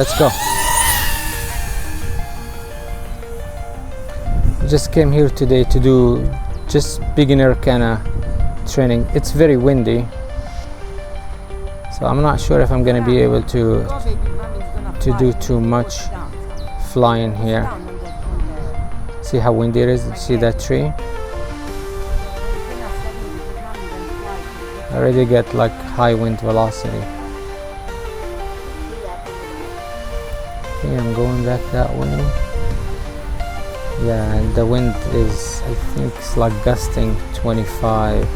Let's go. Just came here today to do just beginner kind of training. It's very windy, so I'm not sure if I'm gonna be able to do too much flying here. See how windy it is? See that tree? I already get like high wind velocity. Okay, I'm going back that way. Yeah, and the wind is, I think it's like gusting 25.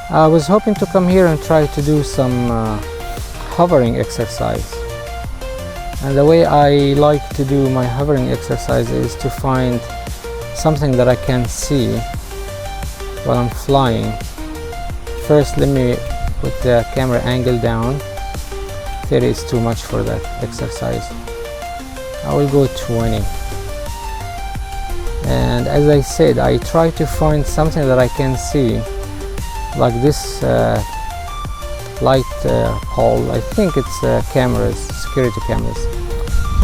I was hoping to come here and try to do some hovering exercise. And the way I like to do my hovering exercise is to find something that I can see while I'm flying. First, let me put the camera angle down. 30 is too much for that exercise. I will go 20. And as I said, I try to find something that I can see, like this light pole. I think it's cameras, security cameras.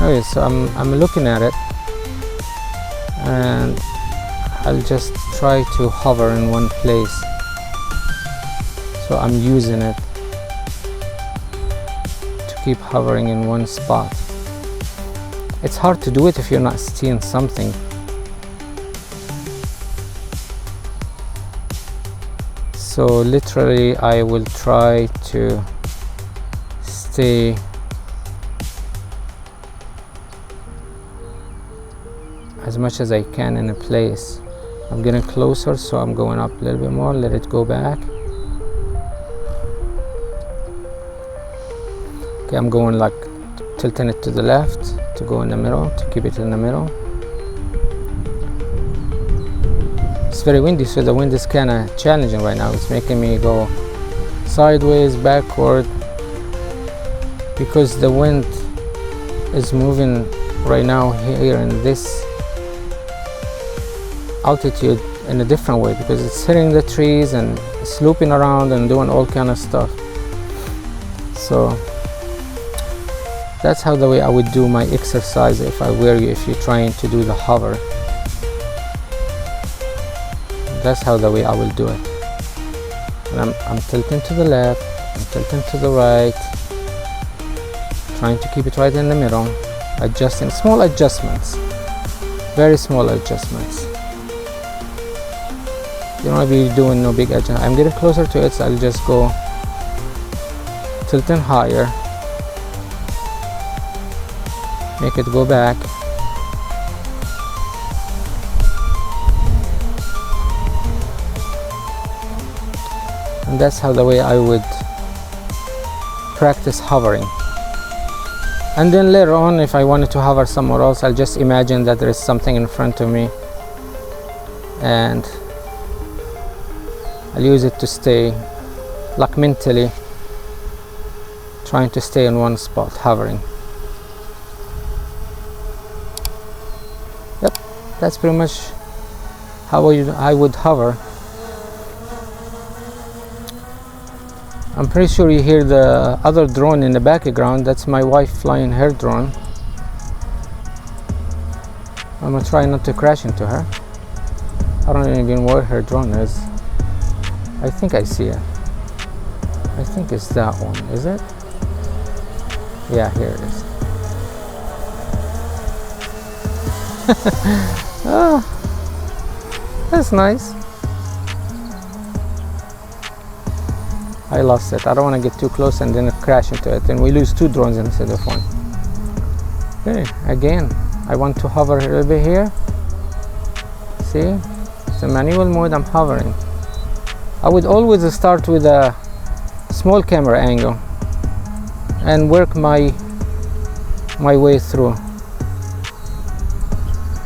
Okay, so I'm looking at it, and I'll just try to hover in one place. So I'm using it to keep hovering in one spot. It's hard to do it if you're not seeing something. So literally I will try to stay as much as I can in a place. I'm getting closer, so I'm going up a little bit more. Let it go back. Okay, I'm going like tilting it to the left to go in the middle, to keep it in the middle. It's very windy, so the wind is kind of challenging right now. It's making me go sideways, backward, because the wind is moving right now here in this altitude in a different way, because it's hitting the trees and it's looping around and doing all kind of stuff. So that's how the way I would do my exercise if I were you, if you're trying to do the hover. That's how the way I will do it. And I'm tilting to the left, I'm tilting to the right, trying to keep it right in the middle, adjusting, small adjustments, very small adjustments. You don't want to be doing no big adjustment. I'm getting closer to it, so I'll just go tilting higher, make it go back. And that's how the way I would practice hovering. And then later on, if I wanted to hover somewhere else, I'll just imagine that there is something in front of me, and I'll use it to stay, like mentally trying to stay in one spot, hovering. Yep, that's pretty much how I would hover. I'm pretty sure you hear the other drone in the background. That's my wife flying her drone. I'm gonna try not to crash into her. I don't even know where her drone is. I think I see it. I think it's that one, is it? Yeah, here it is. Oh, that's nice. I lost it. I don't want to get too close and then crash into it, and we lose two drones instead of one. Okay, again, I want to hover a little bit here. See, it's a manual mode. I'm hovering. I would always start with a small camera angle and work my way through.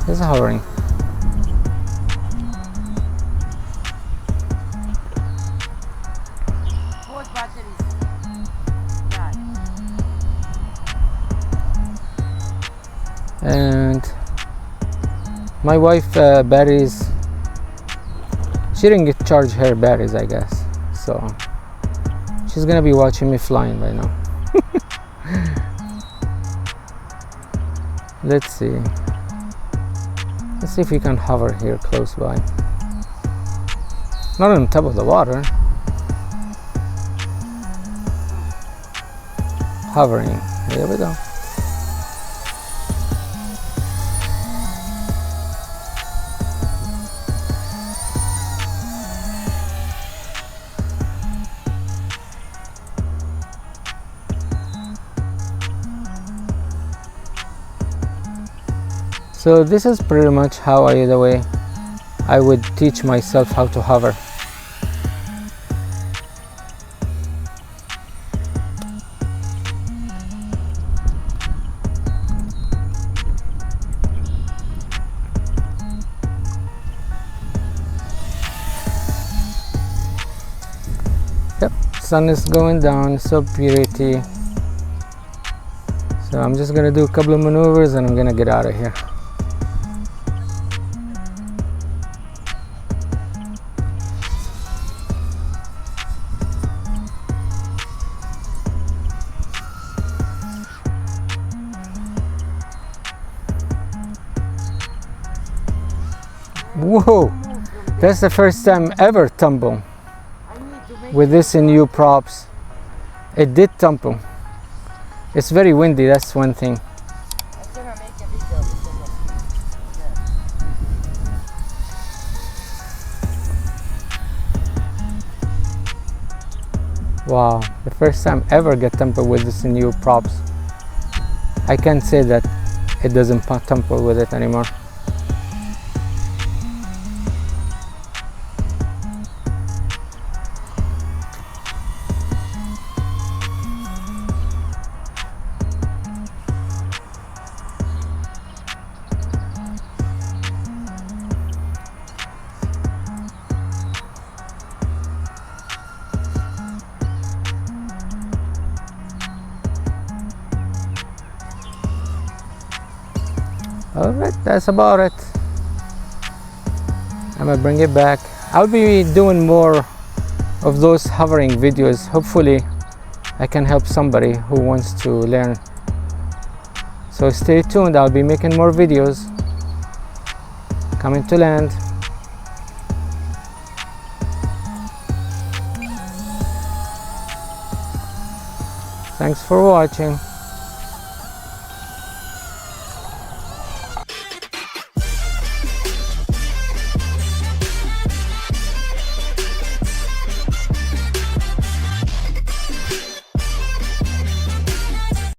It's hovering. And my wife batteries, she didn't get charged her batteries, I guess, so She's gonna be watching me flying by now. Let's see if we can hover here close by. Not on top of the water. Hovering. There we go. So this is pretty much how the way I would teach myself how to hover. Yep, sun is going down, so pretty. So I'm just gonna do a couple of maneuvers and I'm gonna get out of here. Whoa, that's the first time ever tumble with this in new props. It did tumble. It's very windy, that's one thing. Wow, the first time ever get tumble with this in new props. I can't say that it doesn't tumble with it anymore. Alright, that's about it. I'm gonna bring it back. I'll be doing more of those hovering videos. Hopefully I can help somebody who wants to learn. So stay tuned, I'll be making more videos coming to land. Thanks for watching.